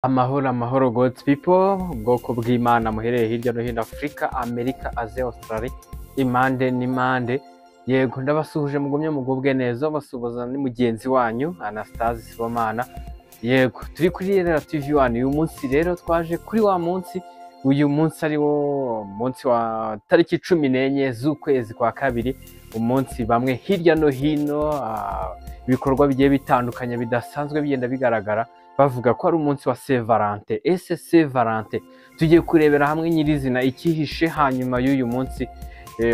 Amahoro amahoro God's people, ubwoko bw'Imana muhereye hirya no hino Afurika, Amerika, Aziya, Australia, impande n'impande. Yego ndabasuhuje mugumye mugubwe neza, basuhuza ni mugenzi wanyu Anastase Sibomana. Yego turi kuri Rera TV 1. Uyu munsi rero twaje kuri wa munsi, uyu munsi ari wo munsi wa tariki 14 z'ukwezi kwa kabiri, umunsi bamwe hirya no hino ibikorwa bigiye bitandukanye bidasanzwe bigenda bigaragara bavuga ko ari umunsi wa Saint Valentin. Ese Saint Valentin tugiye kurebera hamwe nyirizina ikihishe hanyuma y'uyu munsi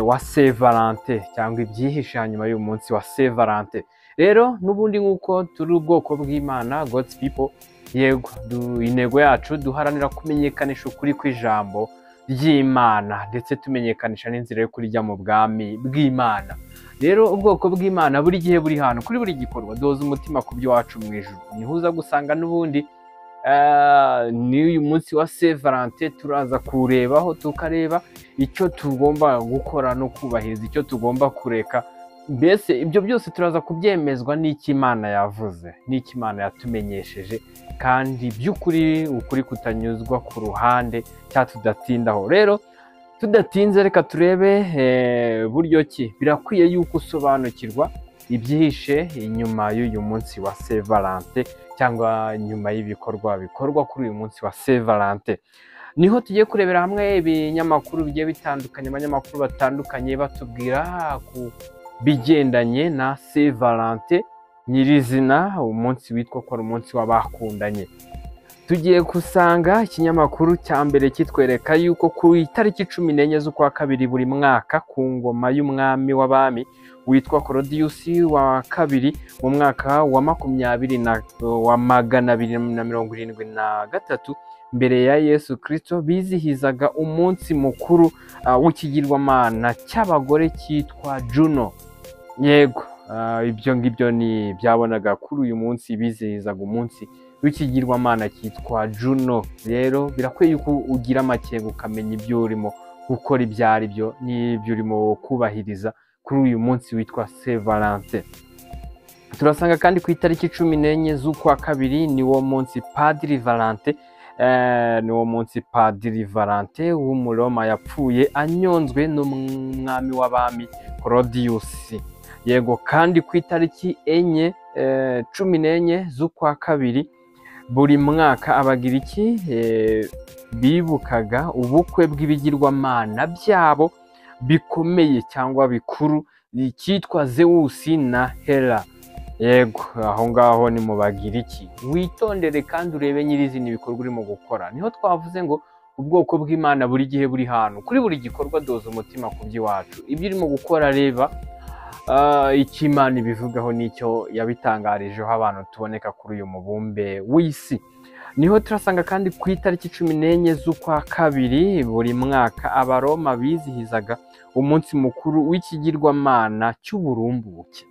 wa Saint Valentin, cyangwa ibyihishe hanyuma y'uyu munsi wa Saint Valentin. Rero nubundi nkuko turi ubwoko bw'Imana, God's people, yego intego yacu duharanira kumenyekanisha ukuri kw'ijambo ry'Imana, ndetse tumenyekanisha n'inzira yo kurijya mu bwami bw'Imana. Rero ubwoko bw'Imana buri gihe buri hano kuri buri gikorwa doza umutima ku byo wacu mu ijuru. Nihuza gusanga nubundi ni uyu munsi wa Saint Valentin turaza kurebaho, tukareba icyo tugomba gukora no kubahiriza, icyo tugomba kureka. Mbese ibyo byose turaza kubyemezwa n'iki Imana yavuze, n'iki Imana yatumenyesheje, kandi by'ukuri ukuri kutanyuzwa ku ruhande cyangwa tudatindaho. Rero tudatinze reka turebe buryo ki birakwiye yuko usobanukirwa ibyihishe inyuma y'uyu munsi wa Saint Valentin, cyangwa nyuma y'ibikorwa bikorwa kuri uyu munsi wa Saint Valentin. Niho tugiye kurebera hamwe ibinyamakuru bigiye bitandukanye, abanyamakuru batandukanye batubwira ku bigendanye na Saint Valentin nyirizina, umunsi witwa ko ari umunsi w'abakundanye. Tugiye gusanga ikinyamakuru cya mbere kitwereka yuko ku itariki 14 z'ukwa kabiri buri mwaka ku ngoma y'umwami w'abami witwa Claudius wa kabiri mu mwaka wa 273 mbere ya Yesu Kristo bizihizaga umunsi mukuru w'ikigirwamana cy'abagore cyitwa Juno. Yego ibyo ngibyo ni byabonaga kuri uyu munsi bizihizaga umunsi w'ikigirwamana cyitwa Juno. Rero birakwiye yuko ugira amakenga ukamenya ibyo urimo gukora ibyo ari byo n'ibyo urimo kubahiriza kuri uyu munsi witwa Saint Valentin. Turasanga kandi ku itariki 14 z'ukwa kabiri ni wo munsi Padiri Valentin, ni wo munsi Padiri Valentin w'Umuroma yapfuye anyonzwe n'umwami w'abami Claudius. Yego kandi ku itariki 14 z'ukwa kabiri buri mwaka Abagiriki bibukaga ubukwe bw'ibigirwamana byabo bikomeye cyangwa bikuru cyitwa Zeus na Hera. Yego aho ngaho ni mu Bagiriki. Witondere kandi urebe nyirizina ibikorwa urimo gukora. Niho twavuze ngo ubwoko bw'Imana buri gihe buri hano kuri buri gikorwa doza umutima ku by'iwacu. Ibyo urimo gukora reba icyo Imana ibivugaho n'icyo yabitangarijeho abantu tuboneka kuri uyu mubumbe w'isi. Niho turasanga kandi ku itariki 14 z'ukwa kabiri buri mwaka Abaroma bizihizaga umunsi mukuru w'ikigirwamana cy'uburumbuke.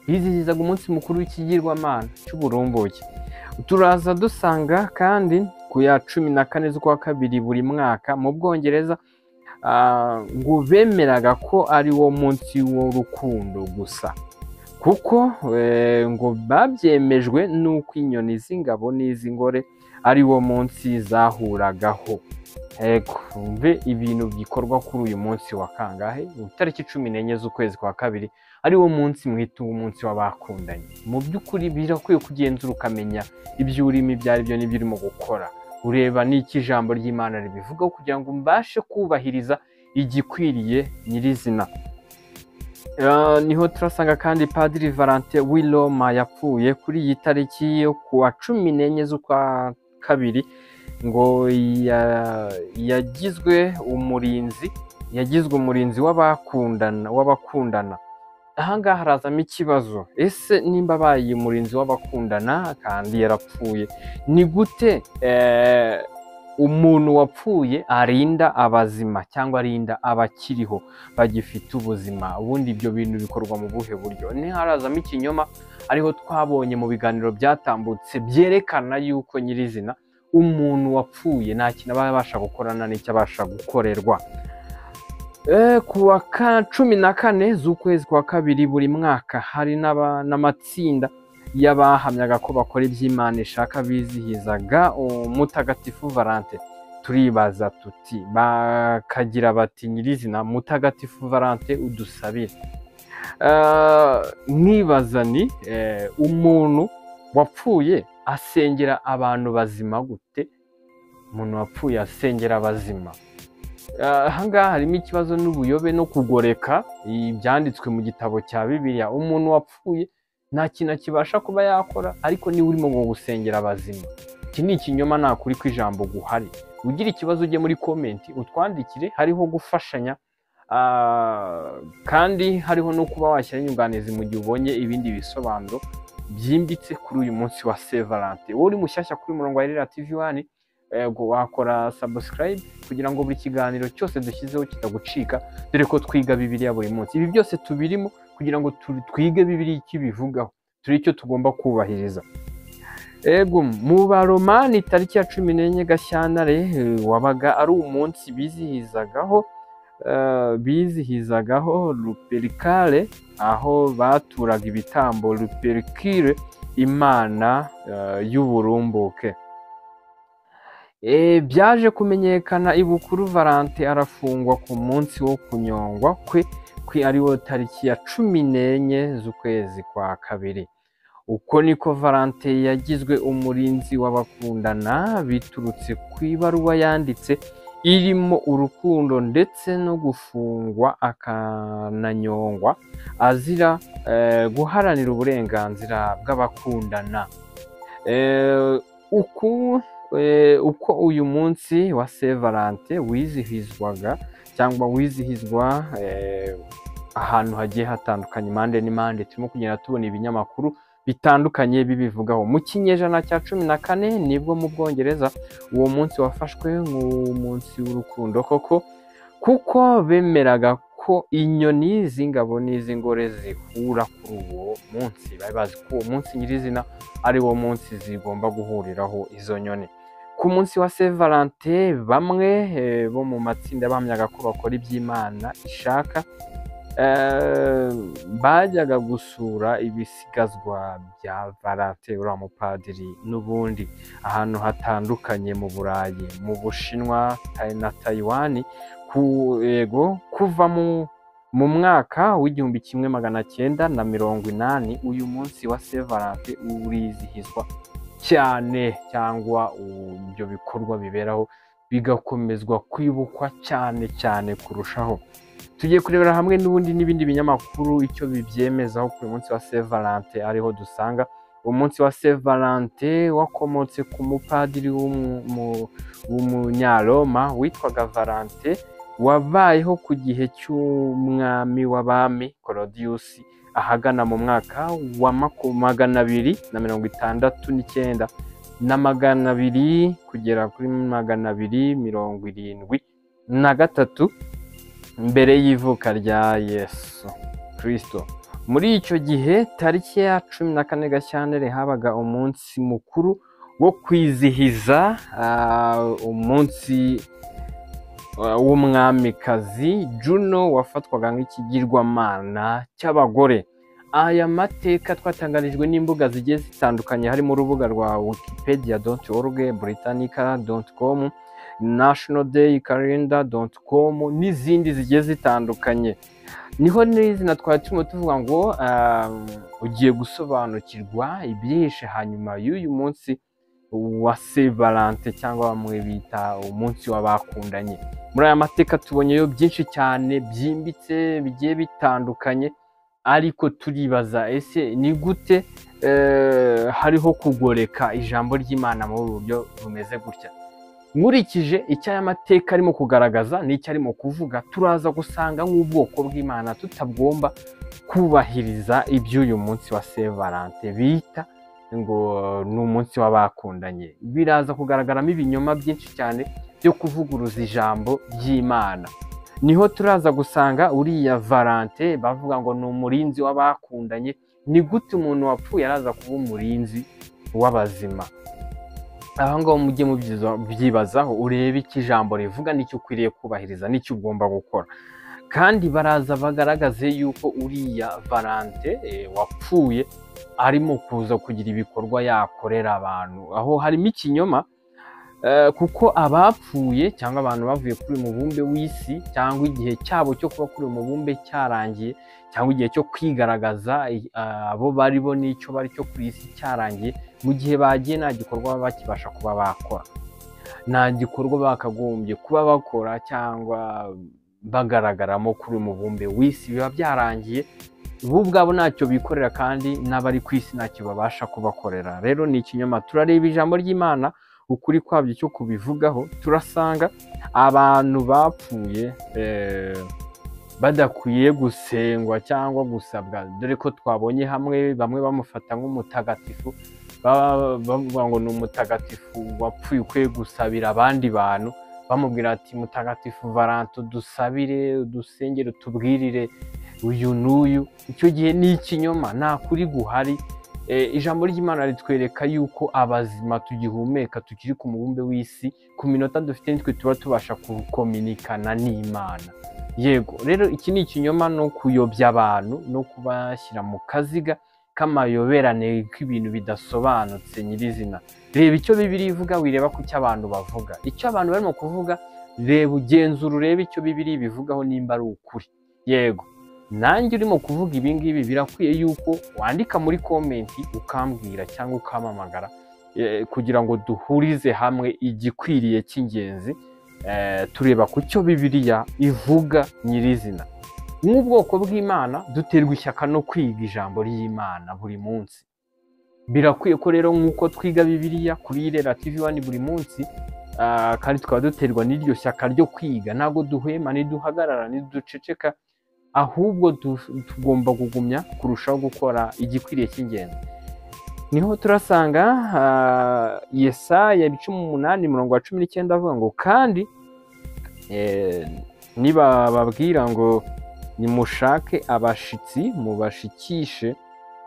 Bizihizaga umunsi mukuru w'ikigirwamana cy'uburumbuke. Turaza dusanga kandi ku ya 14 z'ukwa kabiri buri mwaka mu Bwongereza ngo bemeraga ko ari wo munsi w'urukundo gusa, kuko ngo babyemejwe n'uko inyoni z'ingabo n'iz'ingore ari wo munsi zahuragaho. Mve ibintu bikorwa kuri uyu munsi wa kangahe, itariki 14 z'ukwezi kwa kabiri ari wo munsi mwita umunsi w'abakundanye. Mu by'ukuri birakwiye kugenzura ukamenya ibyo urimo ibyo ari byo n'ibyo urimo gukora, ureba n'iki ijambo ry'Imana ribivugaho kugira ngo mbashe kubahiriza igikwiriye nyirizina. Niho turasanga kandi Padiri Valentin w'i Roma yapfuye kuri iyi tariki yo ku wa 14 z'ukwa kabiri, ngo yagizwe umurinzi w'abakundana. Ahangaha harazamo ikibazo, ese nimba abaye umurinzi w'abakundana kandi yarapfuye, ni gute umuntu wapfuye arinda abazima cyangwa arinda abakiriho bagifite ubuzima? Ubundi ibyo bintu bikorwa mu buhe buryo? Ni harazamo ikinyoma, ariho twabonye mu biganiro byatambutse byerekana yuko nyirizina umuntu wapfuye nta kintu aba abasha gukorana n'icyo abasha gukorerwa. Ku wa 14 z'ukwezi kwa kabiri buri mwaka hari n'amatsinda y'abahamyaga ko bakora iby'Imana ishaka bizihizaga umutagatifu Valante. Turibaza tuti bakagira bati nyirizina mutagatifu Valante udusabire. Mwibaza ni umuntu wapfuye asengera abantu bazima gute? Umuntu wapfuye asengera abazima. Ahangaha harimo ikibazo n'ubuyobe no kugoreka ibyanditswe mu gitabo cya Bibiliya. Umuntu wapfuye nta kintu kibasha kuba yakora, ariko niwe urimo ngo gusengera abazima. Iki ni ikinyoma, nta kuri kw'ijambo guhari. Ugira ikibazo ujye muri komenti utwandikire, hariho gufashanya kandi hariho no kuba washyira inyunganizi mu gihe ubonye ibindi bisobanuro byimbitse kuri uyu munsi wa Saint Valentin. Wowe uri mushyashya kuri murongo wa Irera TV1, wakora subscribe kugira ngo buri kiganiro cyose dushyizeho kitagucika, dore ko twiga Bibiliya buri munsi. Ibi byose tubirimo kugira ngo twige Bibiliya icyo bivugaho, turi icyo tugomba kubahiriza. Mu Baromani tariki ya 14 Gashyantare wabaga ari umunsi bizihizagaho Lupercale, aho baturaga ibitambo Lupercule, imana y'uburumbuke. Byaje kumenyekana ibukuru Valante arafungwa ku munsi wo kunyongwa kwe ariwo tariki ya 14 z'ukwezi kwa kabiri. Uko niko Valante yagizwe umurinzi w'abakundana biturutse ku ibaruwa yanditse irimo urukundo ndetse no gufungwa akananyongwa azira guharanira uburenganzira bw'abakundana. Uko uyu munsi wa Saint Valante wizihizwaga cyangwa wizihizwa ahantu hagiye hatandukanye, impande n'impande. Turimo kugenda tubona ibinyamakuru bitandukanye bibivugaho. Mu kinyejana cya 14 nibwo mu Bwongereza uwo munsi wafashwe nk'umunsi w'urukundo koko, kuko bemeraga ko inyoni z'ingabo n'iz'ingore zihura kuri uwo munsi. Bari bazi ko uwo munsi nyirizina ari wo munsi zigomba guhuriraho izo nyoni. Ku munsi wa Saint Valentin bamwe bo mu matsinda bahamyaga ko bakora iby'Imana ishaka bajyaga gusura ibisigazwa bya Valante, uriya mupadiri, n'ubundi ahantu hatandukanye mu Burayi, mu Bushinwa na Taiwan. Kuva mu mwaka w'1980 uyu munsi wa Saint Valentin urizihizwa cyane, cyangwa ibyo bikorwa biberaho bigakomezwa kwibukwa cyane kurushaho. Tugiye kurebera hamwe n'ubundi n'ibindi binyamakuru icyo bibyemezaho ku munsi wa Saint Valentin. Ariho dusanga umunsi wa Saint Valentin wakomotse ku mupadiri w'umunyaroma witwaga Valante, wabayeho ku gihe cy'umwami w'abami Claudius ahagana mu mwaka wa 269 na 200 kugera kuri 273 mbere y'ivuka rya Yesu Kristo. Muri icyo gihe tariki ya 14 Gashyantare habaga umunsi mukuru wo kwizihiza umunsi w'umwamikazi Juno wafatwaga nk'ikigirwamana cy'abagore. Aya mateka twatangarijwe n'imbuga zigiye zitandukanye, harimo urubuga rwa wikipedia.org, britannica.com, nationaldaycalendar.com n'izindi zigiye zitandukanye. Niho n'izina twari turimo tuvuga ngo ugiye gusobanukirwa ibyihishe hanyuma y'uyu munsi wa Saint Valentin, cyangwa bamwe bita umunsi w'abakundanye. Muri aya mateka tubonyeyo byinshi cyane byimbitse bigiye bitandukanye, ariko turibaza ese ni gute hariho kugoreka ijambo ry'Imana mu buryo bumeze gutya? Nkurikije icyo aya mateka arimo kugaragaza n'icyo arimo kuvuga, turaza gusanga nk'ubwoko bw'Imana tutagomba kubahiriza iby'uyu munsi wa Saint Valentin bita ngo ni umunsi w'abakundanye. Biraza kugaragaramo ibinyoma byinshi cyane byo kuvuguruza ijambo ry'Imana. Niho turaza gusanga uriya Valante bavuga ngo ni umurinzi w'abakundanye. Ni gute umuntu wapfuye araza kuba umurinzi w'abazima? Aha ngaho mujye mubyibazaho, urebe icyo ijambo rivuga n'icyo ukwiriye kubahiriza n'icyo ugomba gukora. Kandi baraza bagaragaze yuko uriya Valante wapfuye arimo kuza kugira ibikorwa yakorera abantu, aho harimo ikinyoma. Kuko abapfuye cyangwa abantu bavuye kuri uyu mubumbe w'isi, cyangwa igihe cyabo cyo kuba kuri uyu mubumbe cyarangiye, cyangwa igihe cyo kwigaragaza abo bari bo n'icyo bari cyo kuri isi cyarangiye, mu gihe bagiye nta gikorwa baba bakibasha kuba bakora, nta gikorwa bakagombye kuba bakora cyangwa bagaragaramo kuri uyu mubumbe w'isi, biba byarangiye, bo ubwabo ntacyo bikorera kandi n'abari ku isi ntacyo babasha kubakorera. Rero ni ikinyoma. Turareba ijambo ry'Imana ukuri kwabyo cyo kubivugaho, turasanga abantu bapfuye badakwiye gusengwa cyangwa gusabwa, dore ko twabonye hamwe bamwe bamufata nk'umutagatifu, bavuga ngo ni umutagatifu wapfuye ukwiye gusabira abandi bantu, bamubwira ati mutagatifu Valentin dusabire, dusengere, tubwirire uyu n'uyu. Icyo gihe ni ikinyoma, nta kuri guhari. Ijambo ry'Imana ritwereka yuko abazima tugihumeka, tukiri ku mubumbe w'isi, ku minota dufite nitwe tuba tubasha gukominikana n'Imana. Yego, rero iki ni ikinyoma, no kuyobya abantu no kubashyira mu kaziga k'amayoberane k'ibintu bidasobanutse nyirizina. Reba icyo Bibiliya ivuga, wireba ku cyo abantu bavuga. Icyo abantu barimo kuvuga, reba ugenzura, urebe icyo Bibiliya ibivugaho nimba ari ukuri. Yego, nanjye urimo kuvuga ibi ngibi birakwiye yuko wandika muri komenti ukambwira cyangwa ukampamagara, kugira ngo duhurize hamwe igikwiriye cy'ingenzi, tureba ku cyo Bibiliya ivuga nyirizina. Nk'ubwoko bw'Imana duterwa ishyaka no kwiga ijambo ry'Imana buri munsi. Birakwiye ko rero nk'uko twiga Bibiliya kuri Irera TV1 buri munsi, kandi tukaba duterwa n'iryo shyaka ryo kwiga, ntabwo duhwema, ntiduhagarara, ntiduceceka, ahubwo tugomba kugumya kurushaho gukora igikwiriye cy'ingenzi. Niho turasanga Yesaya 8:19 avuga ngo, kandi nibababwira ngo nimushake abashitsi mubashikishe,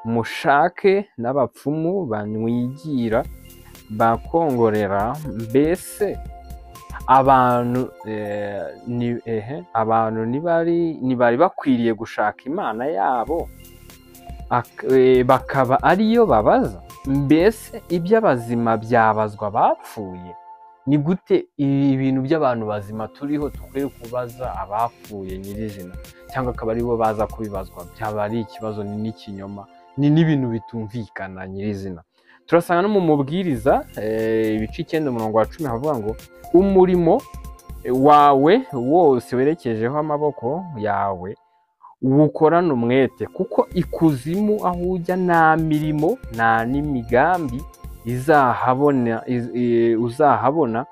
mushake n'abapfumu banwigira bakongorera, mbese abantu ntibari bakwiriye gushaka Imana yabo bakaba ariyo babaza? Mbese iby'abazima byabazwa abapfuye? Ni gute ibintu by'abantu bazima turiho tukwiye kubaza abapfuye nyirizina, cyangwa akaba aribo baza kubibazwa? Byaba ari ikibazo, ni n'ikinyoma, ni n'ibintu bitumvikana nyirizina. Turasanga no mu Mubwiriza ibice 9:10 havuga ngo, umurimo wawe wose werekejeho amaboko yawe uwukorana umwete, kuko ikuzimu aho ujya nta mirimo nta n'imigambi uzahabona,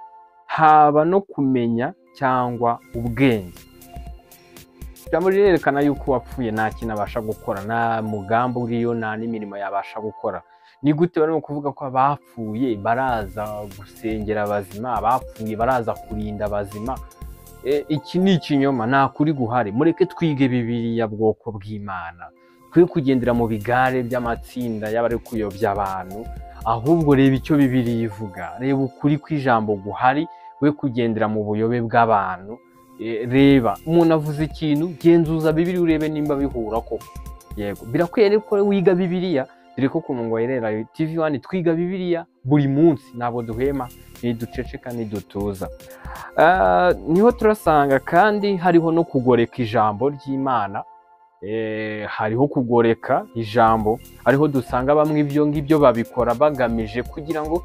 haba no kumenya cyangwa ubwenge. Ijambo rirerekana yuko wapfuye nta kintu abasha gukora, nta mugambi uriyo, nta n'imirimo yabasha gukora. Ni gute barimo kuvuga ko abapfuye baraza gusengera abazima, abapfuye baraza kurinda abazima? Iki ni ikinyoma, nta kuri guhari. Mureke twige Bibiliya bwoko bw'Imana, twe kugendera mu bigare by'amatsinda y'abari kuyobya abantu, ahubwo reba icyo Bibiliya ivuga, reba ukuri kw'ijambo guhari, we kugendera mu buyobe bw'abantu. Reba umuntu avuze ikintu, genzuza Bibiliya urebe nimba bihura koko. Yego, birakwiye rero ko wiga Bibiliya, dore ko ku murongo wa Irera TV1 twiga Bibiliya buri munsi, ntabwo duhema, ntiduceceka, ntidutuza. Niho turasanga kandi hariho no kugoreka ijambo ry'Imana. Hariho kugoreka ijambo, ariho dusanga bamwe ibyo ngibyo babikora bagamije kugira ngo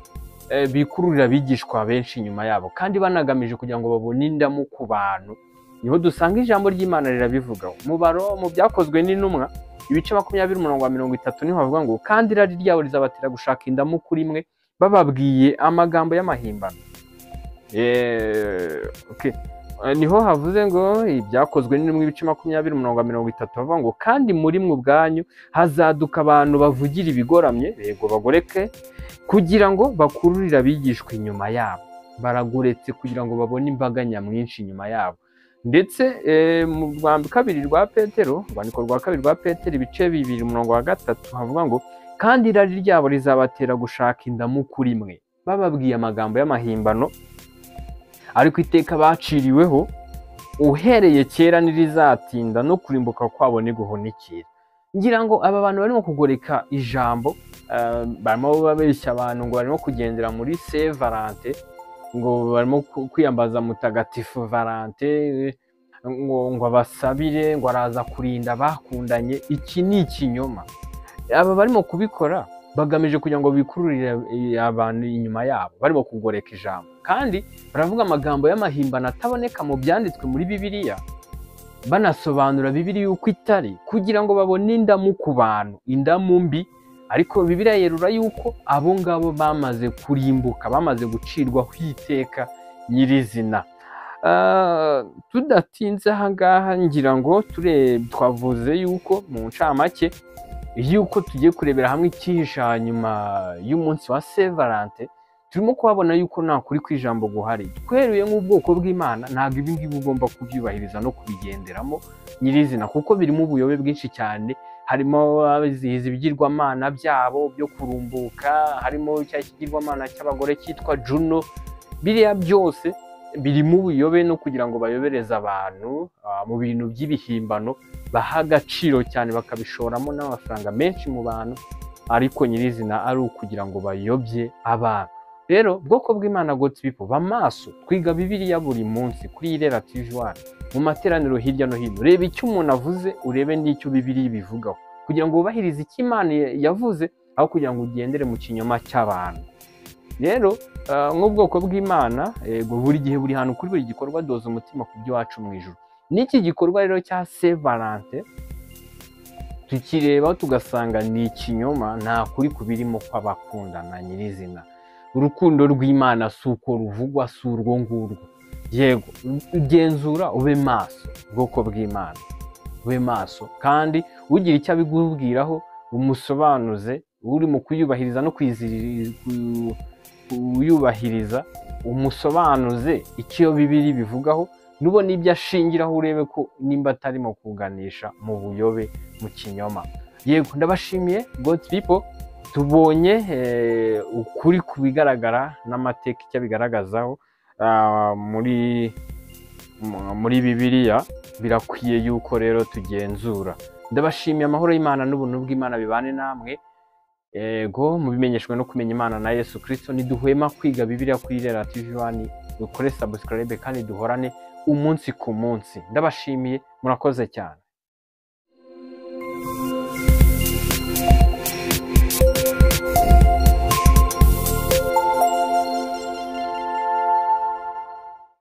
bikururira abigishwa benshi inyuma yabo, kandi banagamije kugira ngo babone indamu ku bantu. Niho dusanga ijambo ry'Imana rirabivugaho mu Byakozwe n'Intumwa ibice 20:30 niho havuga ngo, kandi irari ryabo rizabatera gushaka indamu kuri mwe, bababwiye amagambo y'amahimbano. Niho havuze ngo Ibyakozwe n'Intumwa ibice 20:30 havuga ngo, kandi muri mwe ubwanyu hazaduka abantu bavugira ibigoramye, yego bagoreke, kugira ngo bakururire abigishwa inyuma yabo. Baragoretse kugira ngo babone imbaga nyamwinshi inyuma yabo. Ndetse mu rwandiko rwa kabiri rwa Petero ibice 2:3 havuga ngo, kandi irari ryabo rizabatera gushaka indamu kuri mwe, bababwiye amagambo y'amahimbano, ariko iteka baciriweho uhereye kera ntirizatinda, no kurimbuka kwabo ntiguhunikira. ngira ngo aba bantu barimo kugoreka ijambo, barimo babeshya abantu ngo barimo kugendera muri Saint Valentin, ngo barimo kwiyambaza mutagatifu Valentin, ngo abasabire, ngo araza kurinda bakundanye. Iki ni ikinyoma. Aba barimo kubikora bagamije kugira ngo bikururire abantu inyuma yabo, barimo kugoreka ijambo, kandi baravuga amagambo y'amahimbano ataboneka mu byanditswe muri Bibiliya, banasobanura Bibiliya uko itari, kugira ngo babone indamu ku bantu, indamu mbi. Ariko Bibiliya yerura yuko abo ngabo bamaze kurimbuka, bamaze gucirwaho iteka nyirizina. Tudatinze aha ngaha, ngira ngo twavuze yuko mu ncamake yuko tugiye kurebera hamwe icyihisha nyuma y'umunsi wa Saint Valentin. Turimo kuhabona yuko nta kuri kw'ijambo guhari. Tweruye nk'ubwoko bw'Imana, ntabwo ibi ngibi ugomba kubyubahiriza no kubigenderamo nyirizina, kuko birimo ubuyobe bwinshi cyane. Harimo abizihiza ibigirwamana byabo byo kurumbuka, harimo cya kigirwamana cy'abagore cyitwa Juno. Biriya byose birimo ubuyobe no kugira ngo bayobereze abantu mu bintu by'ibihimbano, baha agaciro cyane bakabishoramo n'amafaranga menshi mu bantu, ariko nyirizina ari ukugira ngo bayobye abantu. Rero bwoko bw'Imana, God's people, bamaso, twiga Bibiliya buri munsi kuri Irera TV1 mu materaniro hirya no hino. Reba icyo umuntu avuze, urebe n'icyo Bibiliya ibivugaho, kugira ngo wubahirize icyo Imana yavuze, aho kugira ngo ugendere mu kinyoma cy'abantu. Rero nk'ubwoko bw'Imana, buri gihe, buri hantu, kuri buri gikorwa doza umutima ku by'iwacu mu ijuru. N'iki gikorwa rero cya Saint Valentin tukirebaho tugasanga ni ikinyoma, nta kuri kubirimo kw'abakundana nyirizina. Urukundo rw'Imana si uko ruvugwa, si urwo ngurwo. Yego, genzura, ube maso, ubwoko bw'Imana, ube maso, kandi ugira icyo abigubwiraho umusobanuze. Uri mu kuyubahiriza no kuyubahiriza, umusobanuze icyo Bibiliya bivugaho, nubona ibyo ashingiraho, urebe ko nimba atarimo kuganisha mu buyobe, mu kinyoma. Yego, ndabashimiye God's people. Tubonye ukuri kubigaragara n'amateka icyo bigaragazaho muri Bibiliya. Birakwiye yuko rero tugenzura. Ndabashimiye. Amahoro y'Imana n'ubuntu bw'Imana bibane namwe. Yego, mubimenyeshwe no kumenya Imana na Yesu Kristo. Niduhwema kwiga Bibiliya kuri Irera TV1, dukore subscribe kandi duhorane umunsi ku munsi. Ndabashimiye, murakoze cyane.